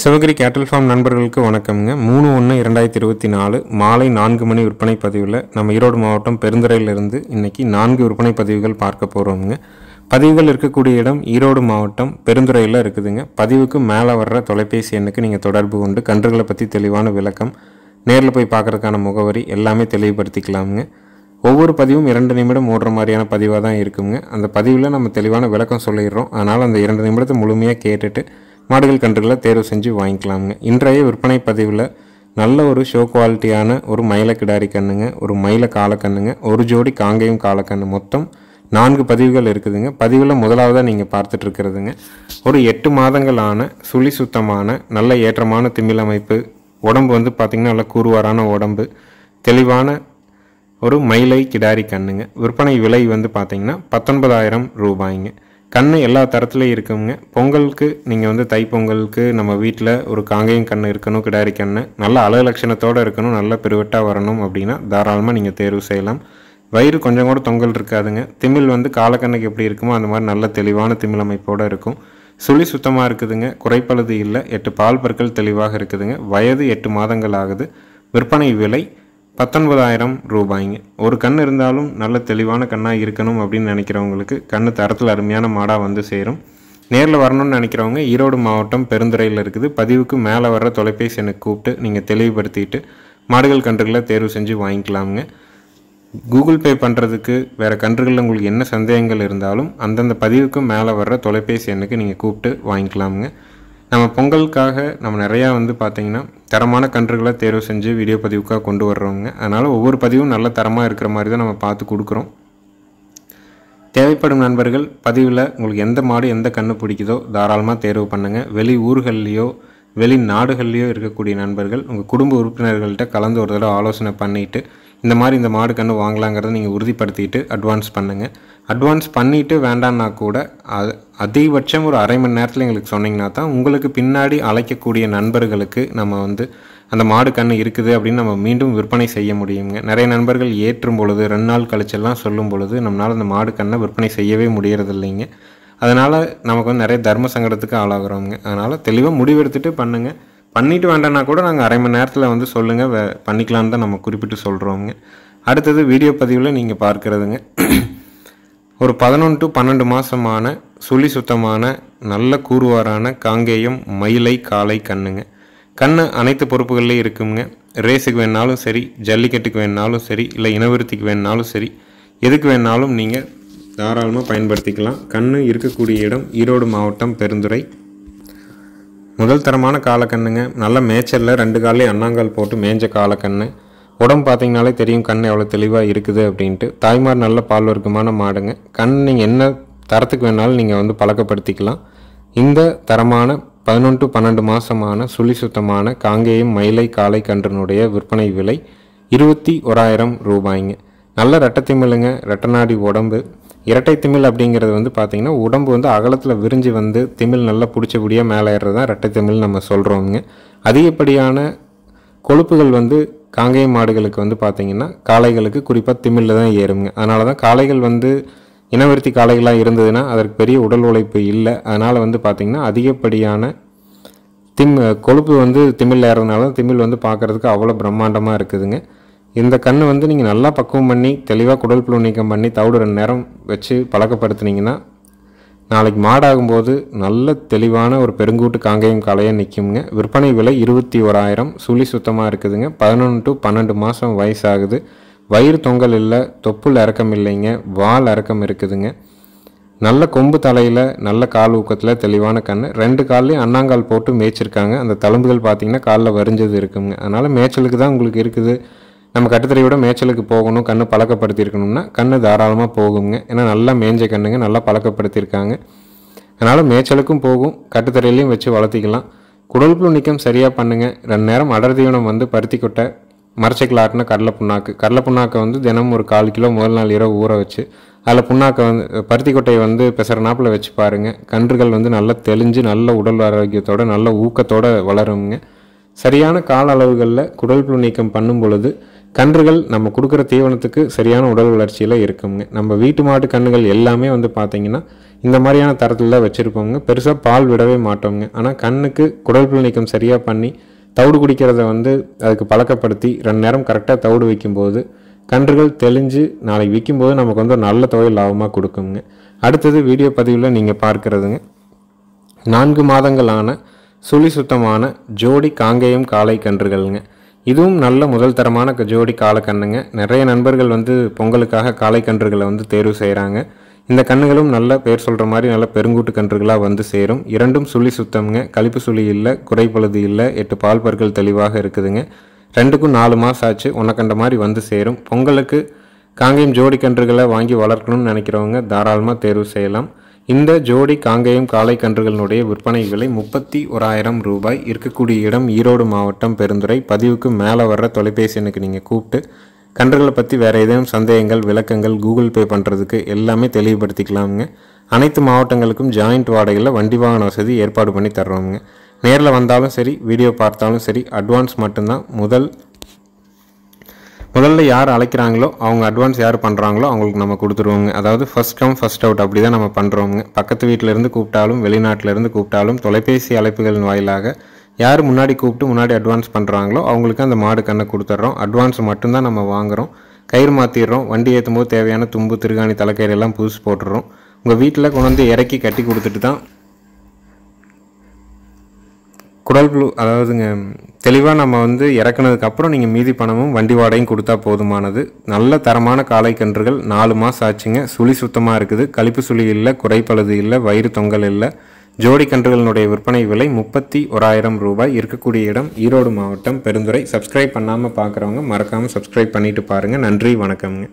சிவகிரி கேட்டல் ஃபார்ம் நண்பர்களுக்கு வணக்கம்ங்க. 3/1/2024 மாலை 4 மணி விற்பனை பதிவில் நம்ம ஈரோடு மாவட்டம் பெருந்துறையிலிருந்து இன்றைக்கி 4 விற்பனை பதிவுகள் பார்க்க போகிறோமுங்க. பதிவுகள் இருக்கக்கூடிய இடம் ஈரோடு மாவட்டம் பெருந்துறையில் இருக்குதுங்க. பதிவுக்கு மேலே வர்ற தொலைபேசி எண்ணுக்கு நீங்கள் தொடர்பு கொண்டு கன்றுகளை பற்றி தெளிவான விளக்கம், நேரில் போய் பார்க்குறதுக்கான முகவரி எல்லாமே தெளிவுபடுத்திக்கலாமுங்க. ஒவ்வொரு பதிவும் 2 நிமிடம் ஓடுற மாதிரியான பதிவாக தான் இருக்குங்க. அந்த பதிவில் நம்ம தெளிவான விளக்கம் சொல்லிடுறோம். அதனால் அந்த 2 நிமிடத்தை முழுமையாக கேட்டுட்டு மாடுகள் கன்றுகளை தேர்வு செஞ்சு வாங்கிக்கலாமுங்க. இன்றைய விற்பனை பதிவில் நல்ல ஒரு ஷோ குவாலிட்டியான ஒரு மயில கிடாரி கண்ணுங்க, ஒரு மயில காலக்கண்ணுங்க, ஒரு ஜோடி காங்கேயம் காலக்கண்ணு, மொத்தம் 4 பதிவுகள் இருக்குதுங்க. பதிவில் முதலாவதாக நீங்கள் பார்த்துட்டு இருக்கிறதுங்க ஒரு 8 மாதங்களான சுழி சுத்தமான நல்ல ஏற்றமான திமிழ் அமைப்பு, உடம்பு வந்து பார்த்திங்கன்னா நல்ல கூறுவாரான உடம்பு, தெளிவான ஒரு மயிலை கிடாரி கண்ணுங்க. விற்பனை விலை வந்து பார்த்திங்கன்னா 19,000 ரூபாய்ங்க. கண்ணு எல்லா தரத்துலையும் இருக்குங்க. பொங்கலுக்கு நீங்கள் வந்து தைப்பொங்கலுக்கு நம்ம வீட்டில் ஒரு காங்கேயம் கண்ணு இருக்கணும், கிடாரி கண்ணு நல்ல அழகு லட்சணத்தோடு இருக்கணும், நல்ல பெருவெட்டாக வரணும் அப்படின்னா தாராளமாக நீங்கள் தேர்வு செய்யலாம். வயிறு கொஞ்சம் கூட தொங்கல் இருக்காதுங்க. திமிழ் வந்து காலக்கண்ணுக்கு எப்படி இருக்குமோ அந்த மாதிரி நல்ல தெளிவான திமிழ் அமைப்போடு இருக்கும். சுழி சுத்தமாக இருக்குதுங்க, குறைப்பழுது இல்லை, 8 பால் பற்கள் தெளிவாக இருக்குதுங்க. வயது 8 மாதங்கள் ஆகுது. விற்பனை விலை 19,000 ரூபாய்ங்க. ஒரு கண் இருந்தாலும் நல்ல தெளிவான கண்ணாக இருக்கணும் அப்படின்னு நினைக்கிறவங்களுக்கு கண்ணு தரத்தில் அருமையான மாடாக வந்து சேரும். நேரில் வரணும்னு நினைக்கிறவங்க ஈரோடு மாவட்டம் பெருந்துறையில் இருக்குது. பதிவுக்கு மேலே வர்ற தொலைபேசி எனக்கு கூப்பிட்டு நீங்கள் தெளிவுபடுத்திட்டு மாடுகள் கன்றுகளை தேர்வு செஞ்சு வாங்கிக்கலாமுங்க. கூகுள் பே பண்ணுறதுக்கு வேறு கன்றுகளில் உங்களுக்கு என்ன சந்தேகங்கள் இருந்தாலும் அந்தந்த பதிவுக்கு மேலே வர்ற தொலைபேசி எண்ணுக்கு நீங்கள் கூப்பிட்டு வாங்கிக்கலாமுங்க. நம்ம பொங்கலுக்காக நம்ம நிறையா வந்து பார்த்திங்கன்னா தரமான கன்றுகளை தேர்வு செஞ்சு வீடியோ பதிவுக்காக கொண்டு வர்றோங்க. அதனால் ஒவ்வொரு பதிவும் நல்ல தரமாக இருக்கிற மாதிரி தான் நம்ம பார்த்து கொடுக்குறோம். தேவைப்படும் நண்பர்கள் பதிவில் உங்களுக்கு எந்த மாடு எந்த கன்று பிடிக்குதோ தாராளமாக தேர்வு பண்ணுங்கள். வெளி ஊர்கள்லேயோ வெளி நாடுகள்லேயோ இருக்கக்கூடிய நண்பர்கள் உங்கள் குடும்ப உறுப்பினர்கள்ட்ட கலந்து ஒரு தடவை ஆலோசனை பண்ணிவிட்டு இந்த மாதிரி இந்த மாடு கன்று வாங்கலாங்கிறத நீங்கள் உறுதிப்படுத்திட்டு அட்வான்ஸ் பண்ணுங்கள். அட்வான்ஸ் பண்ணிவிட்டு வேண்டான்னா கூட அதிகபட்சம் ஒரு அரை மணி நேரத்தில் எங்களுக்கு சொன்னிங்கன்னா தான் உங்களுக்கு பின்னாடி அழைக்கக்கூடிய நண்பர்களுக்கு நம்ம வந்து அந்த மாடு கன்று இருக்குது அப்படின்னு நம்ம மீண்டும் விற்பனை செய்ய முடியுங்க. நிறைய நண்பர்கள் ஏற்றும் பொழுது 2 நாள் கழிச்செல்லாம் சொல்லும் பொழுது நம்மளால் அந்த மாடு கன்றை விற்பனை செய்யவே முடியறதில்லைங்க. அதனால் நமக்கு வந்து நிறைய தர்ம சங்கடத்துக்கு ஆளாகிறோங்க. அதனால் தெளிவாக முடிவெடுத்துட்டு பண்ணுங்கள். பண்ணிவிட்டு வேண்டான்னா கூட நாங்கள் அரை மணி நேரத்தில் வந்து சொல்லுங்கள், பண்ணிக்கலான்னு தான் நம்ம குறிப்பிட்டு சொல்கிறோங்க. அடுத்தது வீடியோ பதிவில் நீங்கள் பார்க்குறதுங்க ஒரு 11 to 12 மாதமான சுழி சுத்தமான நல்ல கூறுவாரான காங்கேயம் மயிலை காளை கண்ணுங்க. கண்ணு அனைத்து பொறுப்புகள்லேயும் இருக்குங்க. ரேஸுக்கு வேணாலும் சரி, ஜல்லிக்கட்டுக்கு வேணாலும் சரி, இல்லை இனவிருத்திக்கு வேணாலும் சரி, எதுக்கு வேணாலும் நீங்கள் தாராளமாக பயன்படுத்திக்கலாம். கண்ணு இருக்கக்கூடிய இடம் ஈரோடு மாவட்டம் பெருந்துறை. முதல் தரமான காலக்கண்ணுங்க. நல்ல மேய்ச்சலில் 2 காலையும் அண்ணாங்கால் போட்டு மேய்ஞ்ச காலக்கண்ணு. உடம்பு பார்த்திங்கனாலே தெரியும் கண் எவ்வளோ தெளிவாக இருக்குது அப்படின்ட்டு. தாய்மார் நல்ல பால் வர்க்கமான மாடுங்க. கண் நீங்கள் என்ன தரத்துக்கு வேணாலும் நீங்கள் வந்து பழக்கப்படுத்திக்கலாம். இந்த தரமான 11 to 12 மாதமான சுழி சுத்தமான காங்கேயம் மயிலை காளை கன்றினுடைய விற்பனை விலை 21,000 ரூபாய்ங்க. நல்ல ரெட்டத்திமிழுங்க, ரெட்டநாடி உடம்பு. இரட்டை திமிழ் அப்படிங்கிறது வந்து பார்த்திங்கன்னா உடம்பு வந்து அகலத்தில் விரிஞ்சு வந்து திமிழ் நல்லா பிடிச்சபடியாக மேலே ஏறுறது தான் ரெட்டை திமிழ் நம்ம சொல்கிறோங்க. அதிகப்படியான கொழுப்புகள் வந்து காங்கேயம் மாடுகளுக்கு வந்து பார்த்திங்கன்னா காளைகளுக்கு குறிப்பாக திமிழில் தான் ஏறுங்க. அதனால தான் காளைகள் வந்து இனவிருத்தி காளைகளாக இருந்ததுன்னா அதற்கு பெரிய உடல் உழைப்பு இல்லை. அதனால் வந்து பார்த்திங்கன்னா அதிகப்படியான கொழுப்பு வந்து திமிழ் ஏறதுனால திமிழ் வந்து பார்க்குறதுக்கு அவ்வளோ பிரம்மாண்டமாக இருக்குதுங்க. இந்த கன்று வந்து நீங்கள் நல்லா பக்குவம் பண்ணி தெளிவாக குடல் புழு நீக்கம் பண்ணி தவிடு 2 நேரம் வச்சு பழக்கப்படுத்துனீங்கன்னா நாளைக்கு மாடாகும்போது நல்ல தெளிவான ஒரு பெருங்கூட்டு காங்கேயம் காளையாக நிற்குங்க. விற்பனை விலை 21,000. சுழி சுத்தமாக இருக்குதுங்க. 11 to 12 மாதம் வயசாகுது. வயிறு தொங்கல் இல்லை, தொப்புள் இறக்கம் இல்லைங்க, வால் இறக்கம் இருக்குதுங்க. நல்ல கொம்பு தலையில் நல்ல கால் ஊக்கத்தில் தெளிவான கன்று. 2 கால்லையும் அண்ணாங்கால் போட்டு மேய்ச்சிருக்காங்க. அந்த தழும்புகள் பார்த்திங்கன்னா காலில் வரிஞ்சது இருக்குங்க. அதனால் மேய்ச்சலுக்கு தான் உங்களுக்கு இருக்குது. நம்ம கட்டுத்தறையோட மேய்ச்சலுக்கு போகணும், கண்ணு பழக்கப்படுத்தியிருக்கணும்னா கண்ணு தாராளமாக போகுங்க. ஏன்னா நல்லா மேய்ஞ்ச கண்ணுங்க, நல்லா பழக்கப்படுத்தியிருக்காங்க. அதனால் மேய்ச்சலுக்கும் போகும், கட்டுத்தறையிலையும் வச்சு வளர்த்திக்கலாம். குடல் புழு நீக்கம் சரியாக பண்ணுங்கள். 2 நேரம் அடர் தீவனம் வந்து பருத்தி கொட்டை, மரச்சைக்கில் ஆட்டின கடலை புண்ணாக்கை வந்து தினமும் ஒரு 1/4 கிலோ முதல் நாள் இரவு ஊற வச்சு அதில் புண்ணாக்கை வந்து பருத்தி கொட்டையை வந்து பெசரநாப்பில் வச்சு பாருங்கள். கன்றுகள் வந்து நல்லா தெளிஞ்சு நல்ல உடல் ஆரோக்கியத்தோடு நல்ல ஊக்கத்தோடு வளருங்க. சரியான கால அளவுகளில் குடல் புழு நீக்கம் பண்ணும் பொழுது கன்றுகள் நம்ம கொடுக்குற தீவனத்துக்கு சரியான உடல் வளர்ச்சியில் இருக்குங்க. நம்ம வீட்டு மாட்டு கன்றுகள் எல்லாமே வந்து பார்த்திங்கன்னா இந்த மாதிரியான தரத்தில் தான் வச்சுருப்போங்க. பெருசாக பால் விடவே மாட்டோங்க. ஆனால் கண்ணுக்கு குடல்புழு நீக்கம் சரியாக பண்ணி தவிடு குடிக்கிறத வந்து அதுக்கு பழக்கப்படுத்தி 2 நேரம் கரெக்டாக தவிடு வைக்கும்போது கன்றுகள் தெளிஞ்சு நாளைக்கு விற்கும்போது நமக்கு வந்து ஒரு நல்ல தொகை லாபமாக கொடுக்குங்க. அடுத்தது வீடியோ பதிவில் நீங்கள் பார்க்குறதுங்க 4 மாதங்களான சுழி சுத்தமான ஜோடி காங்கேயம் காளை கன்றுகள்ங்க. இதுவும் நல்ல முதல் தரமான ஜோடி காளை கண்ணுங்க. நிறைய நண்பர்கள் வந்து பொங்கலுக்காக காளை கன்றுகளை வந்து தேர்வு செய்கிறாங்க. இந்த கன்றுகளும் நல்ல பேர் சொல்கிற மாதிரி நல்ல பெருங்கூட்டு கன்றுகளாக வந்து சேரும். 2ம் சுழி சுத்தம்ங்க. கழிப்பு சுழி இல்லை, குறைப்பழுது இல்லை, 8 பால் பற்கள் தெளிவாக இருக்குதுங்க. 2க்கும் 4 மாதம் ஆச்சு. உன்னை கண்ட மாதிரி வந்து சேரும். பொங்கலுக்கு காங்கேயம் ஜோடி கன்றுகளை வாங்கி வளர்க்கணும்னு நினைக்கிறவங்க தாராளமாக தேர்வு செய்யலாம். இந்த ஜோடி காங்கேயம் காளை கன்றுகளினுடைய விற்பனை விலை 31,000 ரூபாய். இருக்கக்கூடிய இடம் ஈரோடு மாவட்டம் பெருந்துறை. பதிவுக்கு மேலே வர்ற தொலைபேசி எண்ணுக்கு நீங்கள் கூப்பிட்டு கன்றுகளை பற்றி வேறு ஏதேனும் சந்தேகங்கள், விளக்கங்கள், கூகுள் பே பண்ணுறதுக்கு எல்லாமே தெளிவுபடுத்திக்கலாமுங்க. அனைத்து மாவட்டங்களுக்கும் ஜாயிண்ட் வாடகையில் வண்டி வாகன வசதி ஏற்பாடு பண்ணி தர்றோமுங்க. நேரில் வந்தாலும் சரி, வீடியோ பார்த்தாலும் சரி, அட்வான்ஸ் மட்டும்தான். முதல்ல யார் அழைக்கிறாங்களோ அவங்க அட்வான்ஸ் யார் பண்ணுறாங்களோ அவங்களுக்கு நம்ம கொடுத்துருவோங்க. அதாவது ஃபர்ஸ்ட் கம் ஃபர்ஸ்ட் அவுட் அப்படி தான் நம்ம பண்ணுறோங்க. பக்கத்து வீட்டிலேருந்து கூப்பிட்டாலும் வெளிநாட்டிலேருந்து கூப்பிட்டாலும் தொலைபேசி அழைப்புகளின் வாயிலாக யார் முன்னாடி கூப்பிட்டு முன்னாடி அட்வான்ஸ் பண்ணுறாங்களோ அவங்களுக்கு அந்த மாடு கண்ணை கொடுத்துட்றோம். அட்வான்ஸ் மட்டும்தான் நம்ம வாங்குகிறோம். கயிறு மாற்றிடுறோம். வண்டி ஏற்றும் போது தேவையான தும்பு, திருகாணி, தலைக்கயிறு எல்லாம் புதுசு போட்டுடுறோம். உங்கள் வீட்டில் கொண்டு வந்து இறக்கி கட்டி கொடுத்துட்டு தான் குடல்புழு அதாவதுங்க தெளிவாக நம்ம வந்து இறக்குனதுக்கப்புறம் நீங்கள் மீதி பணமும் வண்டி வாடகையும் கொடுத்தா போதுமானது. நல்ல தரமான காளை கன்றுகள் 4 மாதம் ஆச்சுங்க. சுழி சுத்தமாக இருக்குது. கழிப்பு சுழி இல்லை, குறைப்பழுது இல்லை, வயிறு தொங்கல் இல்லை. ஜோடி கன்றுகளினுடைய விற்பனை விலை 31,000 ரூபாய். இருக்கக்கூடிய இடம் ஈரோடு மாவட்டம் பெருந்துறை. சப்ஸ்கிரைப் பண்ணாமல் பார்க்குறவங்க மறக்காமல் சப்ஸ்கிரைப் பண்ணிவிட்டு பாருங்கள். நன்றி, வணக்கம்ங்க.